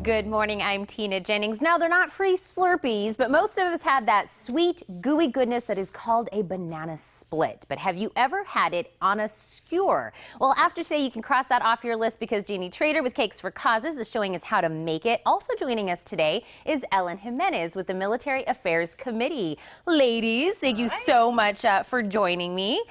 Good morning, I'm Tina Jennings. Now, they're not free Slurpees, but most of us had that sweet, gooey goodness that is called a banana split. But have you ever had it on a skewer? Well, after today, you can cross that off your list because Jeannie Trader with Cakes for Causes is showing us how to make it. Also joining us today is Ellen Jimenez with the Military Affairs Committee. Ladies, thank you so much for joining me.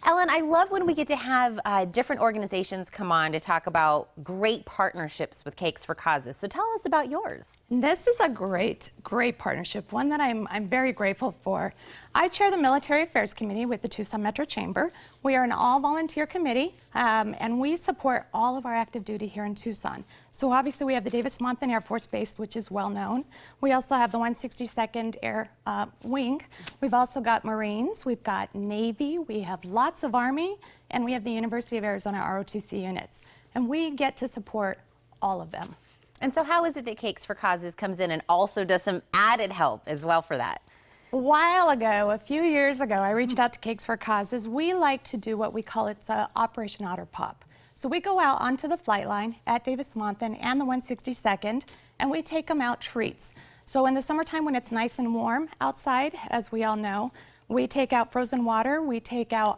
Ellen, I love when we get to have different organizations come on to talk about great partnerships with Cakes for Causes. So tell us about yours. This is a great partnership, one that I'm very grateful for. I chair the Military Affairs Committee with the Tucson Metro Chamber. We are an all-volunteer committee, and we support all of our active duty here in Tucson. So obviously we have the Davis-Monthan Air Force Base, which is well known. We also have the 162nd Air Wing. We've also got Marines, we've got Navy, we have lots of Army, and we have the University of Arizona ROTC units. And we get to support all of them. And so how is it that Cakes for Causes comes in and also does some added help as well for that? A while ago, a few years ago, I reached out to Cakes for Causes. We like to do what we call Operation Otter Pop. So we go out onto the flight line at Davis-Monthan and the 162nd, and we take them out treats. So in the summertime when it's nice and warm outside, as we all know, we take out frozen water, we take out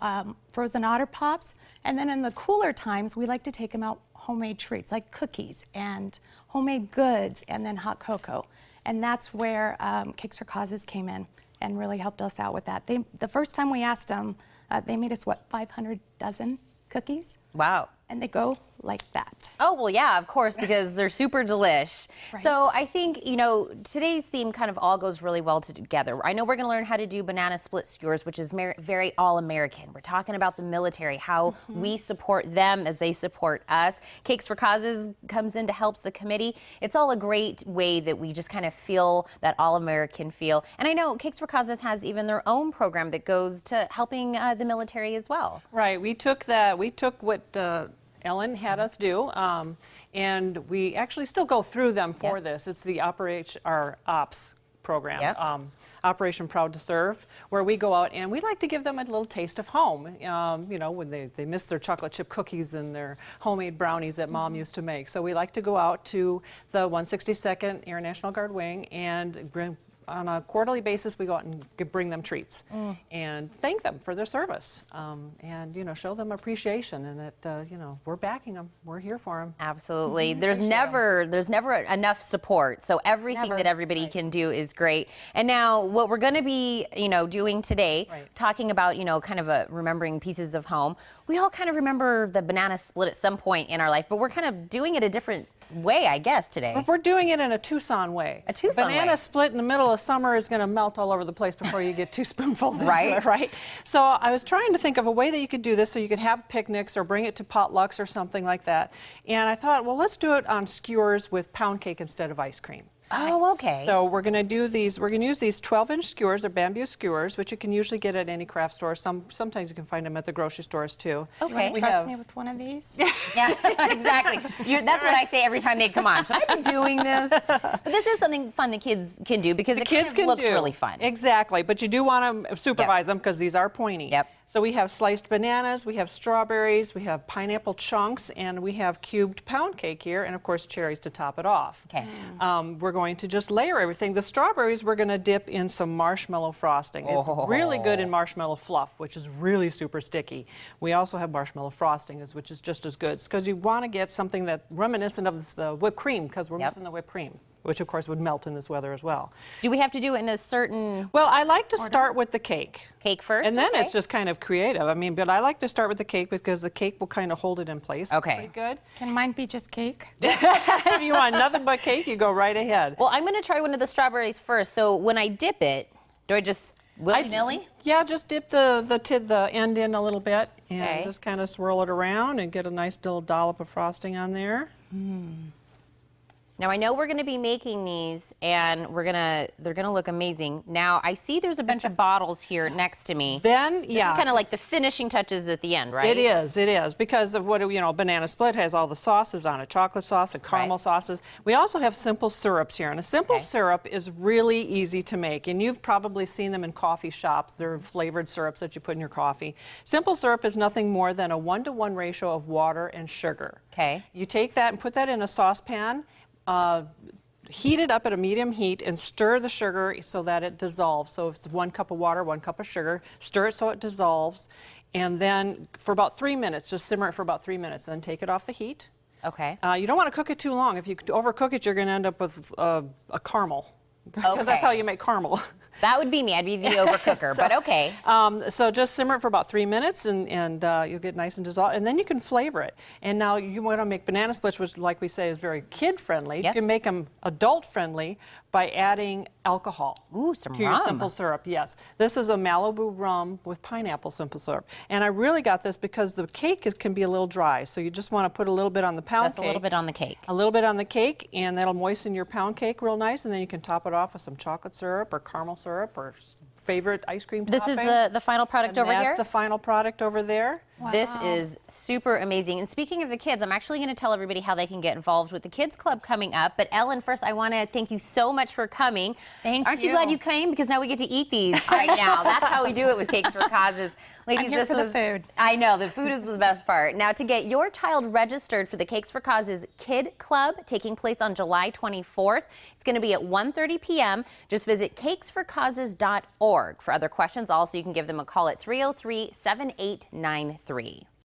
frozen otter pops, and then in the cooler times, we like to take them out homemade treats like cookies and homemade goods and then hot cocoa. And that's where Cakes for Causes came in and really helped us out with that. The first time we asked them, they made us, 500 dozen cookies? Wow. And they go like that. Oh, well, yeah, of course, because they're super delish. Right. So I think, you know, today's theme kind of all goes really well together. I know we're going to learn how to do banana split skewers, which is very all-American. We're talking about the military, how we support them as they support us. Cakes for Causes comes in to help the committee. It's all a great way that we just kind of feel that all-American feel. And I know Cakes for Causes has even their own program that goes to helping the military as well. Right. We took what Ellen had us do, and we actually still go through them for this. It's the our OPS program, Operation Proud to Serve, where we go out and we like to give them a little taste of home, you know, when they miss their chocolate chip cookies and their homemade brownies that Mom used to make. So we like to go out to the 162nd Air National Guard Wing and on a quarterly basis, we go out and bring them treats and thank them for their service, and you know, show them appreciation and that you know, we're backing them, we're here for them. Absolutely. There's never enough support, so everything that everybody can do is great. And now, what we're going to be, you know, doing today, talking about, you know, kind of remembering pieces of home. We all kind of remember the banana split at some point in our life, but we're kind of doing it a different way, I guess, today. But we're doing it in a Tucson way. A Tucson banana way. Split in the middle of summer is going to melt all over the place before you get 2 spoonfuls into it, right? So I was trying to think of a way that you could do this so you could have picnics or bring it to potlucks or something like that. And I thought, well, let's do it on skewers with pound cake instead of ice cream. Oh, okay. So we're going to do these. We're going to use these 12-inch skewers, or bamboo skewers, which you can usually get at any craft store. Sometimes you can find them at the grocery stores too. Okay. Trust me with one of these? Yeah, exactly. That's what I say every time they come on. Should I be doing this? But this is something fun the kids can do because it kind of looks really fun. Exactly, but you do want to supervise them because these are pointy. Yep. So we have sliced bananas, we have strawberries, we have pineapple chunks, and we have cubed pound cake here, and of course cherries to top it off. Okay. We're going to just layer everything. The strawberries we're going to dip in some marshmallow frosting. It's really good in marshmallow fluff, which is really super sticky. We also have marshmallow frosting, which is just as good, because you want to get something that reminiscent of the whipped cream, because we're missing the whipped cream, which of course would melt in this weather as well. Do we have to do it in a certain Well, I like to start with the cake. Cake first? And then it's just kind of creative. I mean, but I like to start with the cake because the cake will kind of hold it in place. Okay. Pretty good. Can mine be just cake? If you want nothing but cake, you go right ahead. Well, I'm going to try one of the strawberries first. So when I dip it, do I just willy-nilly? Yeah, just dip the end in a little bit and just kind of swirl it around and get a nice little dollop of frosting on there. Now I know we're going to be making these, and they're gonna look amazing. Now I see there's a bunch of bottles here next to me. Then this is kind of like the finishing touches at the end, right? It is because of what Banana Split has all the sauces on it, chocolate sauce and caramel sauces. We also have simple syrups here, and a simple syrup is really easy to make, and you've probably seen them in coffee shops. They're flavored syrups that you put in your coffee. Simple syrup is nothing more than a 1-to-1 ratio of water and sugar. Okay. You take that and put that in a saucepan. heat it up at a medium heat and stir the sugar so that it dissolves. So if it's 1 cup of water, 1 cup of sugar, stir it so it dissolves, and then for about 3 minutes, just simmer it for about 3 minutes, and then take it off the heat. Okay. You don't want to cook it too long. If you overcook it, you're going to end up with a caramel, because Okay. that's how you make caramel. That would be me. I'd be the overcooker, but okay. So just simmer it for about 3 minutes, and you'll get nice and dissolved, and then you can flavor it. And now you want to make banana splits, which, like we say, is very kid-friendly. Yep. You can make them adult-friendly by adding alcohol. Ooh, some to your rum. simple syrup. Yes, this is a Malibu rum with pineapple simple syrup, and I really got this because the cake can be a little dry, so you just want to put a little bit on the pound Just cake. a little bit on the cake. A little bit on the cake, and that'll moisten your pound cake real nice, and then you can top it off with some chocolate syrup or caramel syrup or favorite ice cream This is toppings. the final product And over here? that's the final product over there. This is super amazing. And speaking of the kids, I'm actually going to tell everybody how they can get involved with the Kids Club coming up. But Ellen, first, I want to thank you so much for coming. Aren't you glad you came? Because now we get to eat these right now. That's how we do it with Cakes for Causes. Ladies, I'm here for the food. I know, the food is the best part. Now, to get your child registered for the Cakes for Causes Kid Club taking place on July 24th, it's going to be at 1:30 p.m. Just visit cakesforcauses.org. For other questions, also, you can give them a call at 303-7893.